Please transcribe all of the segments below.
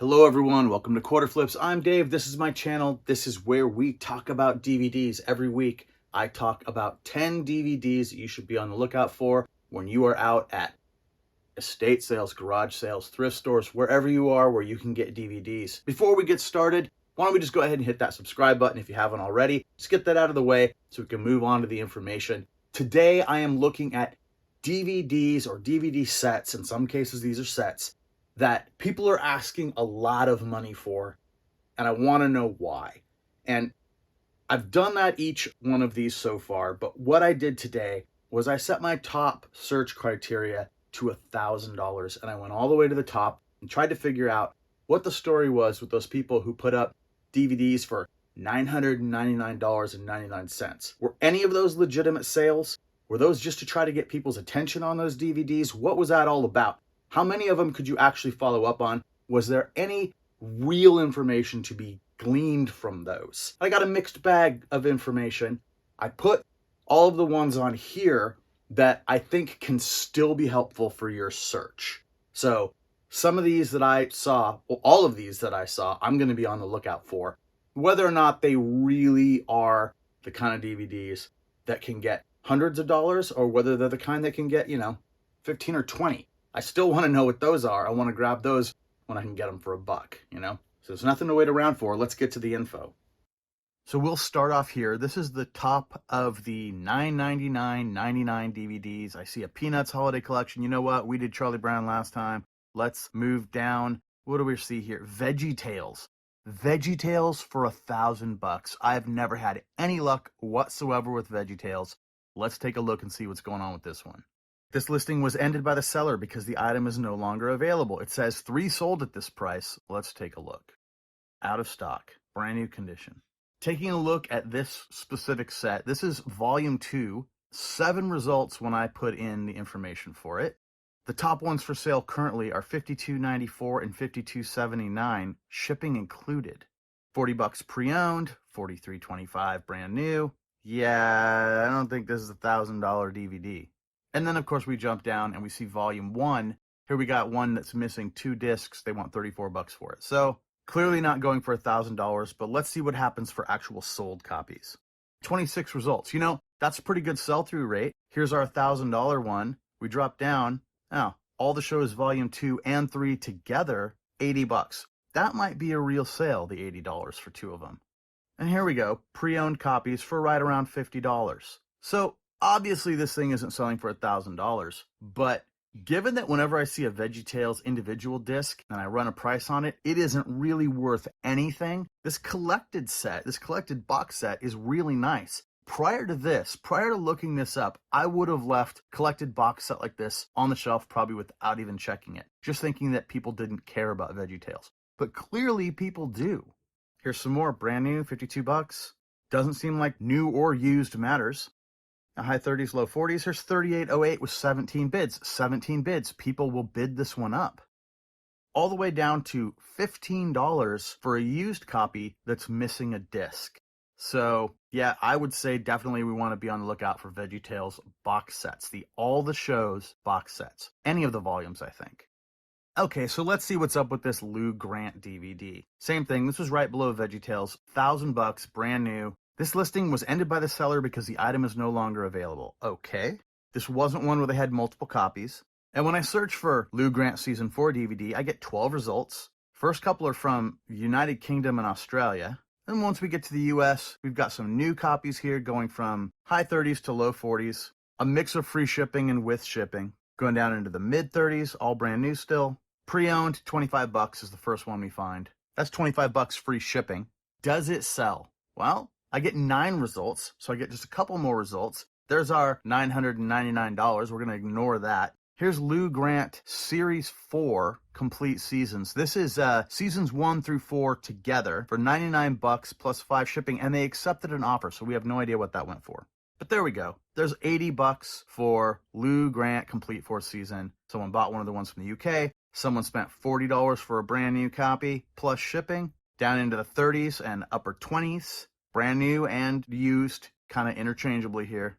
Hello everyone, welcome to Quarter Flips. I'm Dave, this is my channel. This is where we talk about DVDs. Every week I talk about 10 DVDs that you should be on the lookout for when you are out at estate sales, garage sales, thrift stores, wherever you are where you can get DVDs. Before we get started, why don't we just go ahead and hit that subscribe button if you haven't already. Just get that out of the way so we can move on to the information. Today I am looking at DVDs or DVD sets, in some cases these are sets, that people are asking a lot of money for, and I want to know why. And I've done that each one of these so far, but what I did today was I set my top search criteria to $1,000, and I went all the way to the top and tried to figure out what the story was with those people who put up DVDs for $999.99. Were any of those legitimate sales? Were those just to try to get people's attention on those DVDs? What was that all about? How many of them could you actually follow up on? Was there any real information to be gleaned from those? I got a mixed bag of information. I put all of the ones on here that I think can still be helpful for your search. So some of these that I saw, well, all of these that I saw, I'm going to be on the lookout for. Whether or not they really are the kind of DVDs that can get hundreds of dollars, or whether they're the kind that can get, 15 or 20. I still want to know what those are. I want to grab those when I can get them for $1, So there's nothing to wait around for. Let's get to the info. So we'll start off here. This is the top of the $9.99.99 DVDs. I see a Peanuts holiday collection. You know what? We did Charlie Brown last time. Let's move down. What do we see here? Veggie Tales. Veggie Tales for $1,000. I've never had any luck whatsoever with Veggie Tales. Let's take a look and see what's going on with this one. This listing was ended by the seller because the item is no longer available. It says 3 sold at this price. Let's take a look. Out of stock, brand new condition. Taking a look at this specific set, this is volume 2, 7 results when I put in the information for it. The top ones for sale currently are $52.94 and $52.79, shipping included. $40 pre-owned, $43.25 brand new. Yeah, I don't think this is a $1,000 DVD. And then, of course, we jump down and we see volume 1. Here we got one that's missing 2 discs. They want $34 for it. So clearly not going for $1,000, but let's see what happens for actual sold copies. 26 results. That's a pretty good sell-through rate. Here's our $1,000 one. We drop down. Now, all the shows volume 2 and 3 together, $80. That might be a real sale, the $80 for 2 of them. And here we go, pre-owned copies for right around $50. So obviously this thing isn't selling for $1,000, but given that whenever I see a VeggieTales individual disc and I run a price on it, it isn't really worth anything. This collected box set is really nice. Prior to looking this up, I would have left collected box set like this on the shelf probably without even checking it, just thinking that people didn't care about VeggieTales. But clearly people do. Here's some more, brand new, $52. Doesn't seem like new or used matters. High 30s, low 40s. Here's 3808 with 17 bids. 17 bids. People will bid this one up. All the way down to $15 for a used copy that's missing a disc. So, yeah, I would say definitely we want to be on the lookout for VeggieTales box sets. The All the Shows box sets. Any of the volumes, I think. Okay, so let's see what's up with this Lou Grant DVD. Same thing. This was right below VeggieTales. $1,000, brand new. This listing was ended by the seller because the item is no longer available. Okay. This wasn't one where they had multiple copies. And when I search for Lou Grant Season 4 DVD, I get 12 results. First couple are from United Kingdom and Australia. And once we get to the US, we've got some new copies here going from high 30s to low 40s. A mix of free shipping and with shipping. Going down into the mid 30s, all brand new still. Pre-owned, $25 is the first one we find. That's $25 free shipping. Does it sell? Well, I get 9 results, so I get just a couple more results. There's our $999. We're going to ignore that. Here's Lou Grant Series 4 Complete Seasons. This is Seasons 1 through 4 together for $99 plus 5 shipping, and they accepted an offer, so we have no idea what that went for. But there we go. There's $80 for Lou Grant Complete 4 Season. Someone bought one of the ones from the UK. Someone spent $40 for a brand new copy plus shipping. Down into the 30s and upper 20s. Brand new and used, kind of interchangeably here.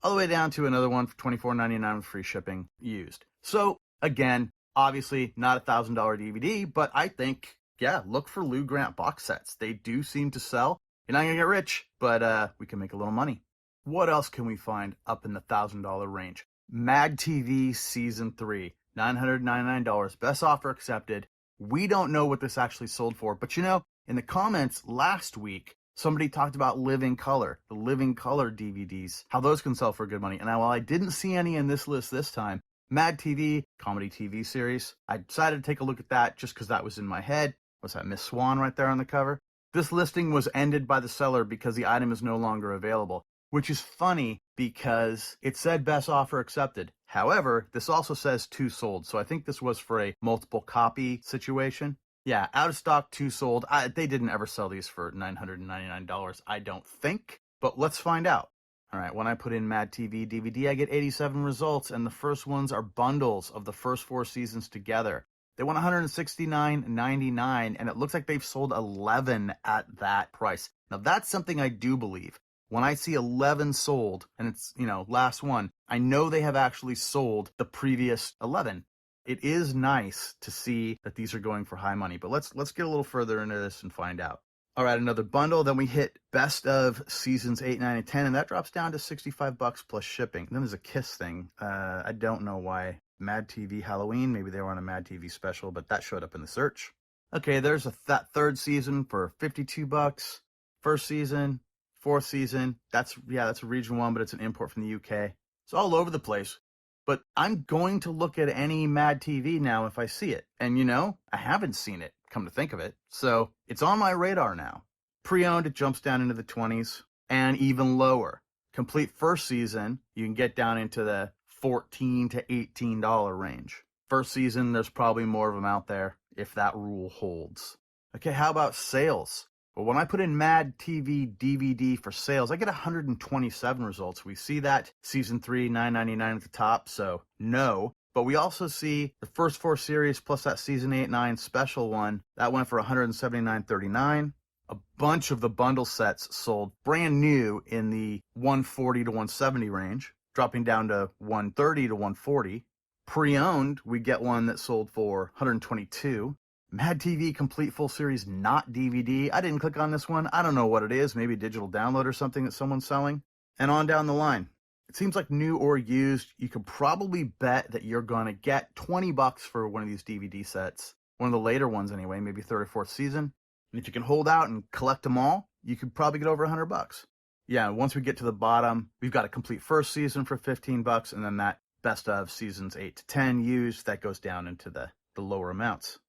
All the way down to another one for $24.99 with free shipping, used. So, again, obviously not a $1,000 DVD, but I think yeah, look for Lou Grant box sets. They do seem to sell. You're not going to get rich, but we can make a little money. What else can we find up in the $1,000 range? MADtv Season 3, $999, best offer accepted. We don't know what this actually sold for, but you know, in the comments last week, somebody talked about Living Color, the Living Color DVDs, how those can sell for good money. And while I didn't see any in this list this time, MADtv, comedy TV series, I decided to take a look at that just because that was in my head. Was that Miss Swan right there on the cover? This listing was ended by the seller because the item is no longer available, which is funny because it said best offer accepted. However, this also says 2 sold, so I think this was for a multiple copy situation. Yeah, out of stock, 2 sold. They didn't ever sell these for $999, I don't think, but let's find out. All right, when I put in MADtv DVD, I get 87 results, and the first ones are bundles of the first 4 seasons together. They want $169.99, and it looks like they've sold 11 at that price. Now, that's something I do believe. When I see 11 sold, and it's, you know, last one, I know they have actually sold the previous 11. It is nice to see that these are going for high money, but let's get a little further into this and find out. All right, another bundle. Then we hit best of seasons 8, 9, and 10, and that drops down to $65 plus shipping. And then there's a Kiss thing. I don't know why. MADtv Halloween, maybe they were on a MADtv special, but that showed up in the search. Okay, there's that 3rd season for $52. First season, 4th season. That's a region 1, but it's an import from the UK. It's all over the place. But I'm going to look at any MADtv now if I see it. And you know, I haven't seen it, come to think of it. So it's on my radar now. Pre-owned, it jumps down into the 20s and even lower. Complete first season, you can get down into the $14 to $18 range. First season, there's probably more of them out there if that rule holds. Okay, how about sales? Well, when I put in MADtv DVD for sales, I get 127 results. We see that season 3, $9.99 at the top, so no. But we also see the first 4 series plus that season 8, 9 special one. That went for $179.39. A bunch of the bundle sets sold brand new in the $140 to $170 range, dropping down to $130 to $140. Pre-owned, we get one that sold for $122. MADtv complete full series, not DVD. I didn't click on this one. I don't know what it is. Maybe a digital download or something that someone's selling. And on down the line. It seems like new or used, you could probably bet that you're going to get $20 for one of these DVD sets. One of the later ones anyway, maybe 3rd or 4th season. And if you can hold out and collect them all, you could probably get over $100. Yeah, once we get to the bottom, we've got a complete first season for $15, and then that best of seasons 8 to 10 used, that goes down into the lower amounts.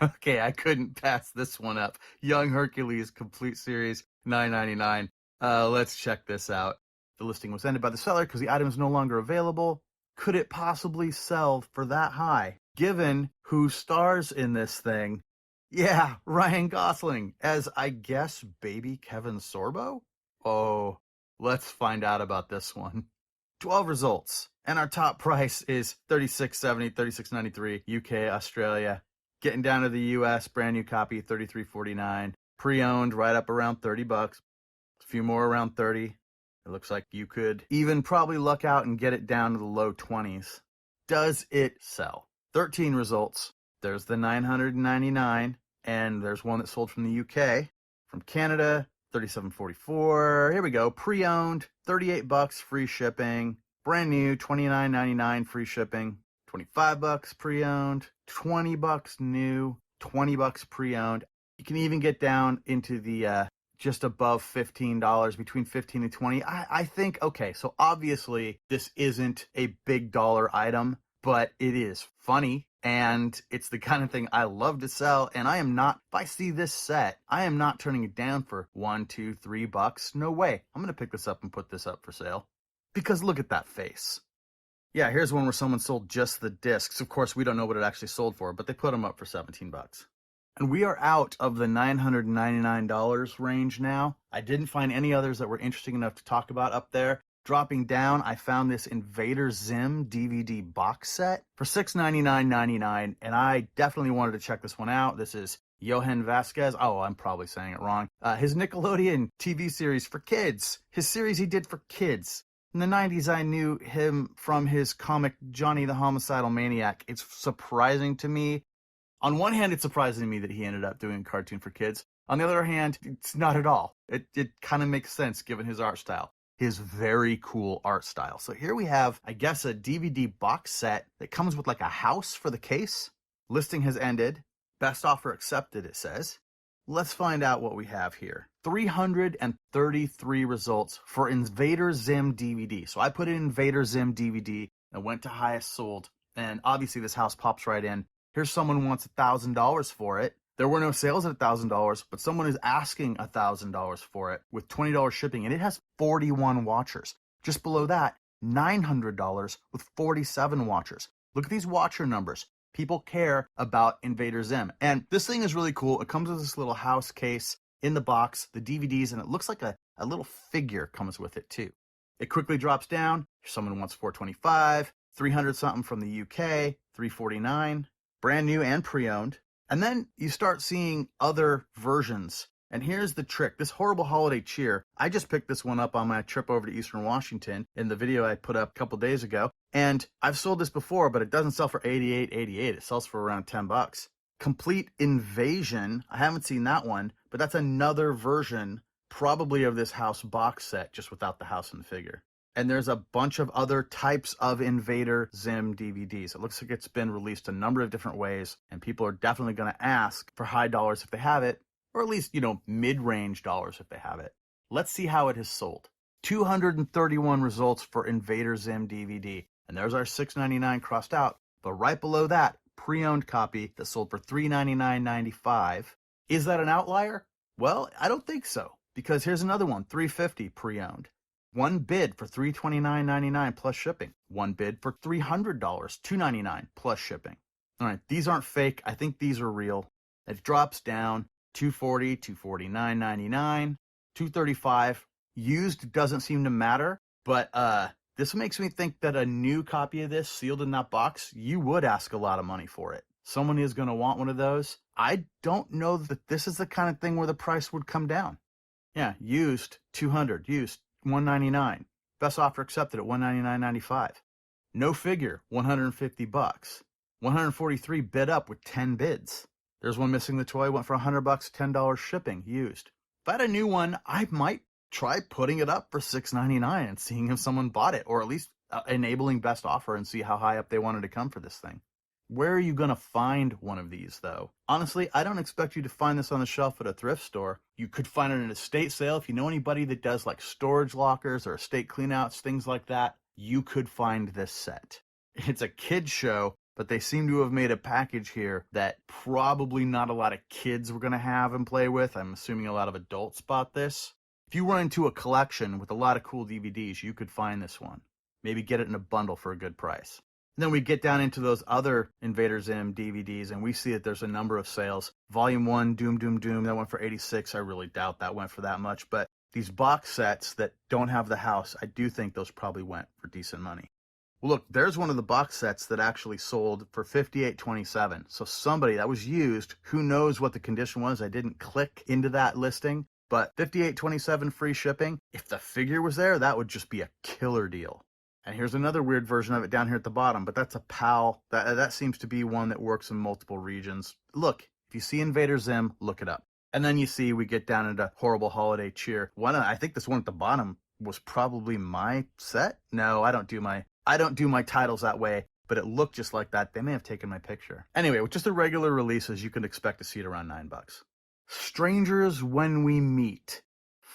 Okay, I couldn't pass this one up. Young Hercules complete series, $9.99. Let's check this out. The listing was ended by the seller because the item is no longer available. Could it possibly sell for that high? Given who stars in this thing? Yeah, Ryan Gosling as, I guess, baby Kevin Sorbo? Oh, let's find out about this one. 12 results. And our top price is $36.70, $36.93, UK, Australia. Getting down to the US, brand new copy, $33.49. Pre-owned, right up around $30. A few more around 30. It looks like you could even probably luck out and get it down to the low 20s. Does it sell? 13 results. There's the $999, and there's one that sold from the UK. From Canada, $37.44. Here we go. Pre-owned, $38, free shipping. Brand new, $29.99, free shipping. $25 pre-owned, $20 new, $20 pre-owned. You can even get down into the just above $15, between $15 and $20. I think, okay, so obviously this isn't a big dollar item, but it is funny, and it's the kind of thing I love to sell, and I am not, if I see this set, I am not turning it down for $1, $2, $3. No way. I'm going to pick this up and put this up for sale. Because look at that face. Yeah, here's one where someone sold just the discs. Of course, we don't know what it actually sold for, but they put them up for $17. And we are out of the $999 range now. I didn't find any others that were interesting enough to talk about up there. Dropping down, I found this Invader Zim DVD box set for $699.99, and I definitely wanted to check this one out. This is Johan Vasquez. Oh, I'm probably saying it wrong. His Nickelodeon TV series for kids. His series he did for kids. In the 90s, I knew him from his comic Johnny the Homicidal Maniac. It's surprising to me, On one hand, it's surprising to me that he ended up doing a cartoon for kids. On the other hand, it's not at all. It kind of makes sense given his art style. His very cool art style. So here we have, I guess, a DVD box set that comes with like a house for the case. Listing has ended. Best offer accepted, it says. Let's find out what we have here. 333 results for Invader Zim DVD. So I put in Invader Zim DVD and went to highest sold. And obviously this house pops right in. Here's someone who wants $1,000 for it. There were no sales at $1,000, but someone is asking $1,000 for it with $20 shipping, and it has 41 watchers. Just below that, $900 with 47 watchers. Look at these watcher numbers. People care about Invader Zim. And this thing is really cool. It comes with this little house case in the box, the DVDs, and it looks like a little figure comes with it too. It quickly drops down. Someone wants $425, 300 something from the UK, $349, brand new and pre-owned. And then you start seeing other versions. And here's the trick. This horrible holiday cheer, I just picked this one up on my trip over to Eastern Washington in the video I put up a couple days ago. And I've sold this before, but it doesn't sell for $88.88. It sells for around $10. Complete Invasion, I haven't seen that one, but that's another version probably of this house box set, just without the house and the figure. And there's a bunch of other types of Invader Zim DVDs. It looks like it's been released a number of different ways, and people are definitely going to ask for high dollars if they have it, or at least, mid-range dollars if they have it. Let's see how it has sold. 231 results for Invader Zim DVD. And there's our $6.99 crossed out. But right below that, pre-owned copy that sold for $399.95. Is that an outlier? Well, I don't think so, because here's another one, $350 pre-owned. One bid for $329.99 plus shipping. One bid for $300, $299 plus shipping. All right, these aren't fake. I think these are real. It drops down, $240, $249.99, $235. Used doesn't seem to matter, but this makes me think that a new copy of this sealed in that box, you would ask a lot of money for it. Someone is going to want one of those. I don't know that this is the kind of thing where the price would come down. Yeah, used, $200, used, $199. Best offer accepted at $199.95. No figure, $150. 143 bid up with 10 bids. There's one missing the toy, went for $100, $10 shipping, used. If I had a new one, I might try putting it up for $6.99 and seeing if someone bought it, or at least enabling best offer and see how high up they wanted to come for this thing. Where are you going to find one of these, though? Honestly, I don't expect you to find this on the shelf at a thrift store. You could find it in an estate sale. If you know anybody that does like storage lockers or estate cleanouts, things like that, you could find this set. It's a kid's show, but they seem to have made a package here that probably not a lot of kids were going to have and play with. I'm assuming a lot of adults bought this. If you run into a collection with a lot of cool DVDs, you could find this one. Maybe get it in a bundle for a good price. And then we get down into those other Invader Zim DVDs, and we see that there's a number of sales. Volume 1, Doom, Doom, Doom, that went for $86. I really doubt that went for that much. But these box sets that don't have the house, I do think those probably went for decent money. Well, look, there's one of the box sets that actually sold for $58.27. So somebody that was used, who knows what the condition was. I didn't click into that listing, but $58.27 free shipping. If the figure was there, that would just be a killer deal. And here's another weird version of it down here at the bottom, but that's a PAL. That seems to be one that works in multiple regions. Look, if you see Invader Zim, look it up. And then you see we get down into horrible holiday cheer. I think this one at the bottom was probably my set. No, I don't do my titles that way, but it looked just like that. They may have taken my picture. Anyway, with just the regular releases, you can expect to see it around $9. Strangers When We Meet,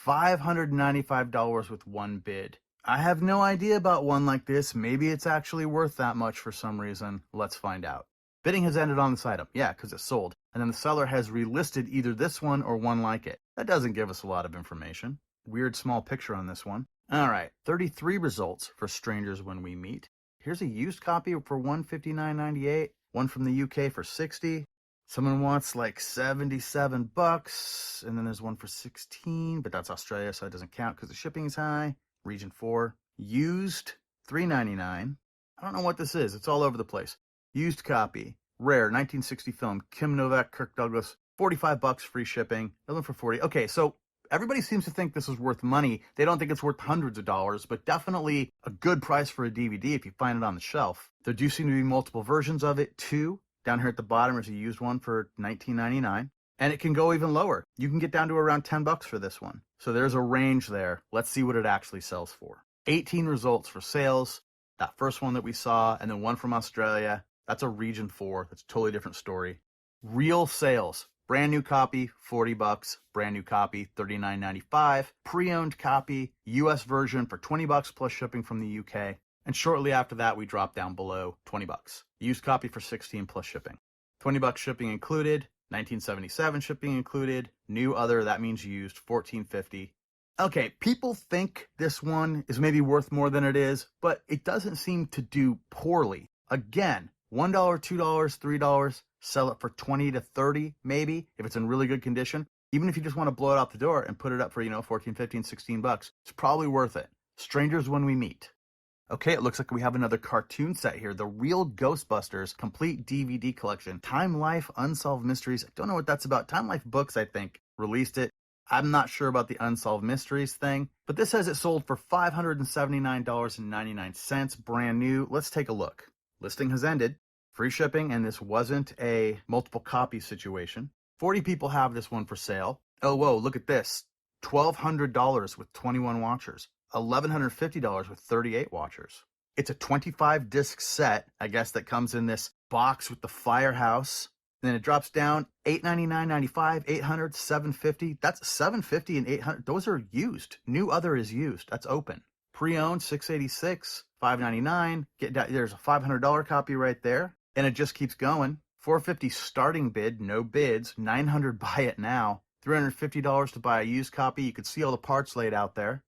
$595 with one bid. I have no idea about one like this. Maybe it's actually worth that much for some reason. Let's find out. Bidding has ended on this item. Yeah, because it's sold. And then the seller has relisted either this one or one like it. That doesn't give us a lot of information. Weird small picture on this one. All right, 33 results for Strangers When We Meet. Here's a used copy for $159.98. One from the UK for $60. Someone wants like $77. And then there's one for $16, but that's Australia, so it doesn't count because the shipping is high. Region 4. Used, $3.99. I don't know what this is. It's all over the place. Used copy. Rare, 1960 film. Kim Novak, Kirk Douglas. $45 free shipping. Another one for $40. Okay, so everybody seems to think this is worth money. They don't think it's worth hundreds of dollars, but definitely a good price for a DVD if you find it on the shelf. There do seem to be multiple versions of it, too. Down here at the bottom, there's a used one for $19.99. And it can go even lower. You can get down to around $10 for this one. So there's a range there. Let's see what it actually sells for. 18 results for sales. That first one that we saw, and then one from Australia. That's a region 4. That's a totally different story. Real sales. Brand new copy, $40. Brand new copy, $39.95. Pre-owned copy, US version for $20 plus shipping from the UK. And shortly after that, we dropped down below $20. Used copy for $16 plus shipping. $20 shipping included. 1977 shipping included. New other, that means used, $14.50. Okay, people think this one is maybe worth more than it is, but it doesn't seem to do poorly. Again, $1, $2, $3, sell it for $20 to $30 maybe, if it's in really good condition. Even if you just want to blow it out the door and put it up for, $14, $15, $16, it's probably worth it. Strangers when we meet. Okay, it looks like we have another cartoon set here. The Real Ghostbusters complete DVD collection. Time Life Unsolved Mysteries. I don't know what that's about. Time Life Books, I think, released it. I'm not sure about the Unsolved Mysteries thing, but this says it sold for $579.99, brand new. Let's take a look. Listing has ended. Free shipping, and this wasn't a multiple copy situation. 40 people have this one for sale. Oh, whoa, look at this. $1,200 with 21 watchers. $1,150 with 38 watchers. It's a 25 disc set, I guess, that comes in this box with the firehouse. Then it drops down $899.95, $800, $750. That's $750 and $800. Those are used. New other is used. That's open. Pre-owned $686, $599. There's a $500 copy right there, and it just keeps going. $450 starting bid, no bids. $900 buy it now. $350 to buy a used copy. You could see all the parts laid out there.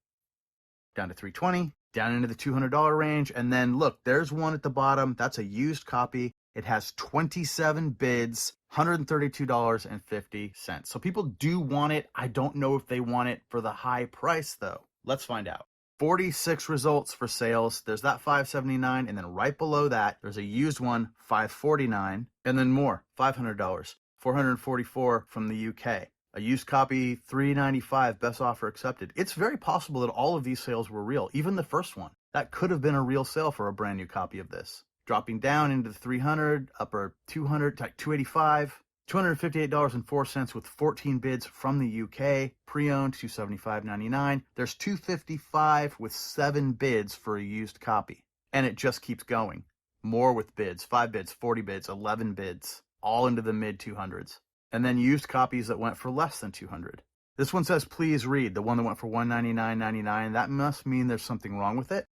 Down to $320, down into the $200 range, and then look, there's one at the bottom. That's a used copy. It has 27 bids, $132.50. So people do want it. I don't know if they want it for the high price though. Let's find out. 46 results for sales. There's that $579, and then right below that, there's a used one, $549, and then more, $500, $444 from the UK. A used copy, $395, best offer accepted. It's very possible that all of these sales were real, even the first one. That could have been a real sale for a brand new copy of this. Dropping down into the 300, upper 200, like 285, $258.04 with 14 bids from the UK. Pre-owned, $275.99. There's $255 with 7 bids for a used copy. And it just keeps going. More with bids, 5 bids, 40 bids, 11 bids, all into the mid 200s. And then used copies that went for less than 200. This one says, please read. The one that went for $199.99. That must mean there's something wrong with it.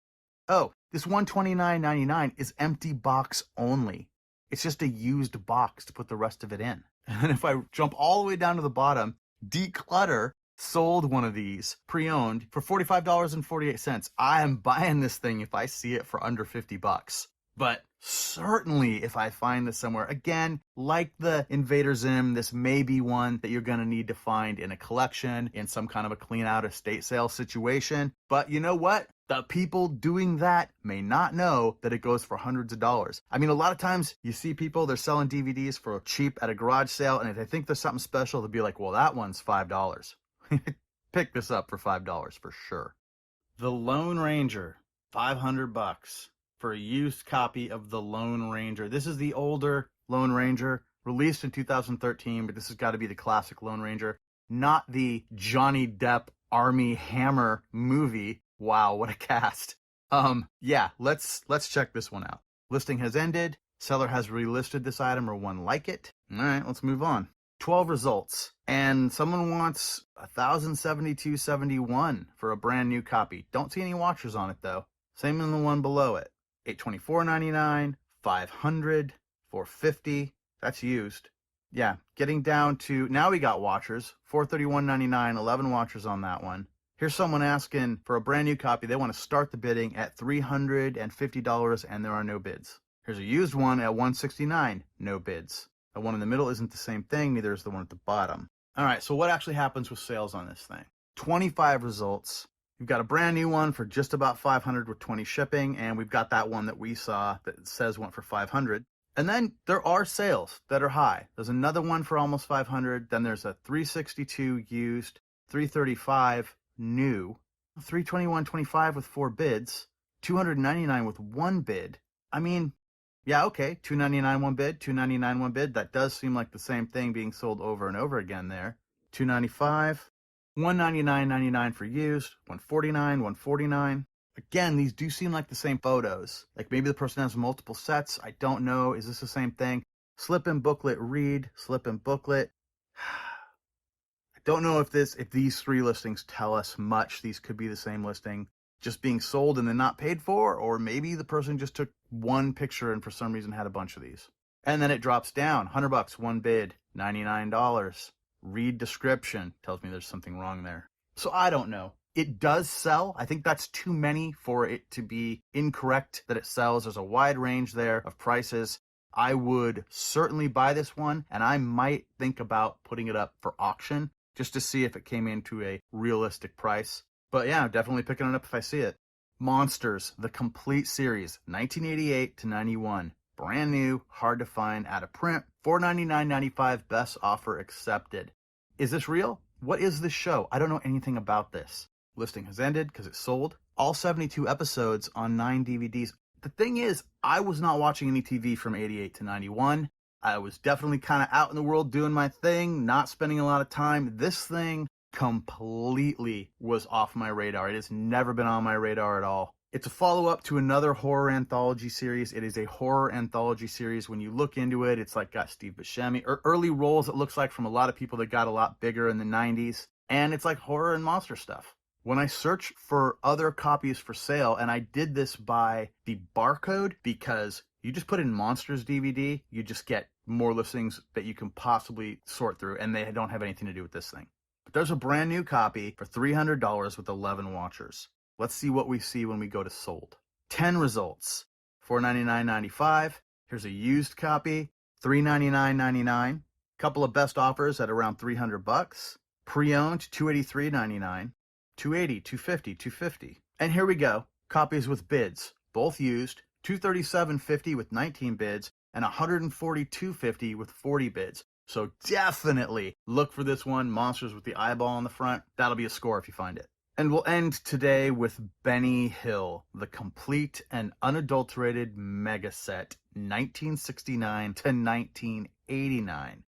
Oh, this $129.99 is empty box only. It's just a used box to put the rest of it in. And if I jump all the way down to the bottom, Declutter sold one of these pre-owned for $45.48. I am buying this thing if I see it for under $50. But certainly if I find this somewhere, again, like the Invader Zim, this may be one that you're going to need to find in a collection, in some kind of a clean out estate sale situation. But you know what? The people doing that may not know that it goes for hundreds of dollars. I mean, a lot of times you see people, they're selling DVDs for cheap at a garage sale, and if they think there's something special, they'll be like, well, that one's $5. Pick this up for $5 for sure. The Lone Ranger, $500 for a used copy of the Lone Ranger. This is the older Lone Ranger, released in 2013, but this has got to be the classic Lone Ranger, not the Johnny Depp Army Hammer movie. Wow, what a cast. Yeah, let's check this one out. Listing has ended. Seller has relisted this item or one like it. All right, let's move on. 12 results, and someone wants $1,072.71 for a brand new copy. Don't see any watchers on it though. Same in the one below it. $824.99, $500, $450. That's used. Yeah, getting down to, now we got watchers. $431.99, 11 watchers on that one. Here's someone asking for a brand new copy. They want to start the bidding at $350, and there are no bids. Here's a used one at $169, no bids. The one in the middle isn't the same thing, neither is the one at the bottom. All right, so what actually happens with sales on this thing? 25 results. We've got a brand new one for just about $500 with 20 shipping, and we've got that one that we saw that says went for $500. And then there are sales that are high. There's another one for almost $500. Then there's a $362 used, $335 new, $321.25 with 4 bids, $299 with 1 bid. I mean, Yeah, okay, $2.99 one bid, $2.99 one bid. That does seem like the same thing being sold over and over again there. $2.95, $199.99 for used, $149, $149. Again, these do seem like the same photos. Like maybe the person has multiple sets. I don't know. Is this the same thing? Slip in booklet, read, slip in booklet. I don't know if these three listings tell us much. These could be the same listing just being sold and then not paid for, or maybe the person just took one picture and for some reason had a bunch of these. And then it drops down, $100, one bid, $99. Read description, tells me there's something wrong there. So I don't know. It does sell. I think that's too many for it to be incorrect that it sells. There's a wide range there of prices. I would certainly buy this one, and I might think about putting it up for auction just to see if it came into a realistic price. But yeah, definitely picking it up if I see it. Monsters, the complete series, 1988 to 91. Brand new, hard to find, out of print, $499.95, best offer accepted. Is this real? What is this show? I don't know anything about this. Listing has ended because it's sold. All 72 episodes on 9 DVDs. The thing is, I was not watching any TV from 88 to 91. I was definitely kind of out in the world doing my thing, not spending a lot of time. This thing completely was off my radar. It has never been on my radar at all. It's a follow-up to another horror anthology series. It is a horror anthology series. When you look into it, it's like got Steve Buscemi, early roles, it looks like, from a lot of people that got a lot bigger in the 90s. And it's like horror and monster stuff. When I search for other copies for sale, and I did this by the barcode because you just put in Monsters DVD, you just get more listings that you can possibly sort through, and they don't have anything to do with this thing. But there's a brand new copy for $300 with 11 watchers. Let's see what we see when we go to sold. 10 results, $499.95. Here's a used copy, $399.99. Couple of best offers at around $300. Pre-owned, $283.99. $280, $250, $250. And here we go. Copies with bids, both used, $237.50 with 19 bids, and $142.50 with 40 bids. So definitely look for this one, Monsters with the eyeball on the front. That'll be a score if you find it. And we'll end today with Benny Hill, the complete and unadulterated Megaset, 1969 to 1989.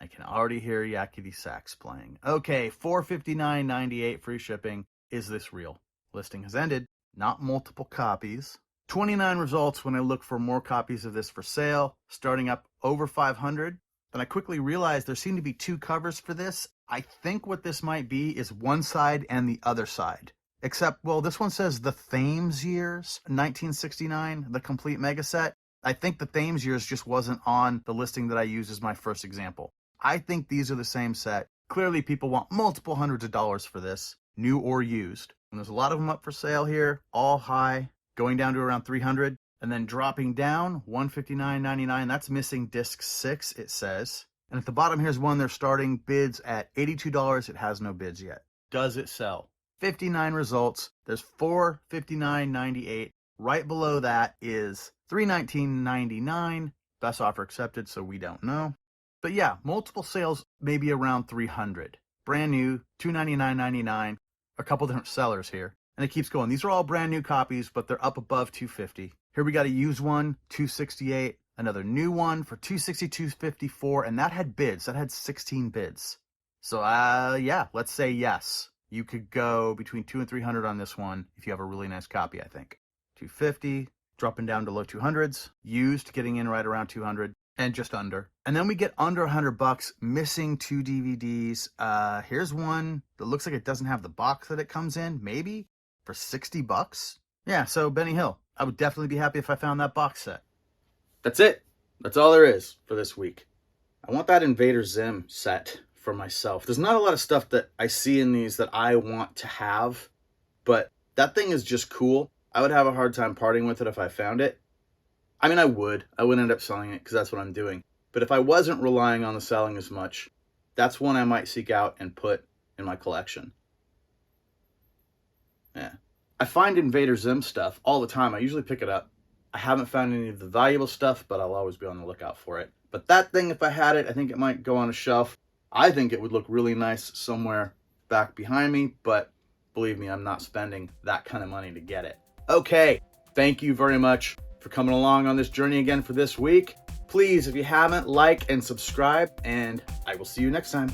I can already hear Yakety Sax playing. Okay, $459.98 free shipping. Is this real? Listing has ended. Not multiple copies. 29 results when I look for more copies of this for sale, starting up over 500. Then I quickly realized there seem to be two covers for this. I think what this might be is one side and the other side. Except, well, this one says the Thames Years, 1969, the complete Megaset. I think the Thames Years just wasn't on the listing that I used as my first example. I think these are the same set. Clearly, people want multiple hundreds of dollars for this, new or used. And there's a lot of them up for sale here, all high, going down to around 300, and then dropping down, $159.99. That's missing disc 6, it says. And at the bottom, here's one they're starting bids at $82. It has no bids yet. Does it sell? 59 results. There's $459.98. Right below that is $319.99. Best offer accepted, so we don't know. But yeah, multiple sales, maybe around 300. Brand new, $299.99. A couple different sellers here. And it keeps going. These are all brand new copies, but they're up above $250. Here we got a used one, $268. Another new one for $262.54, and that had bids. That had 16 bids. So yeah, let's say yes. You could go between $200 and $300 on this one if you have a really nice copy, I think. $250, dropping down to low 200s. Used, getting in right around 200. And just under. And then we get under $100, missing 2 DVDs. Here's one that looks like it doesn't have the box that it comes in, maybe for $60. Yeah, so Benny Hill. I would definitely be happy if I found that box set. That's it. That's all there is for this week. I want that Invader Zim set for myself. There's not a lot of stuff that I see in these that I want to have, but that thing is just cool. I would have a hard time parting with it if I found it. I mean, I would end up selling it because that's what I'm doing. But if I wasn't relying on the selling as much, that's one I might seek out and put in my collection. Yeah. I find Invader Zim stuff all the time. I usually pick it up. I haven't found any of the valuable stuff, but I'll always be on the lookout for it. But that thing, if I had it, I think it might go on a shelf. I think it would look really nice somewhere back behind me, but believe me, I'm not spending that kind of money to get it. Okay, thank you very much for coming along on this journey again for this week. Please, if you haven't, like and subscribe, and I will see you next time.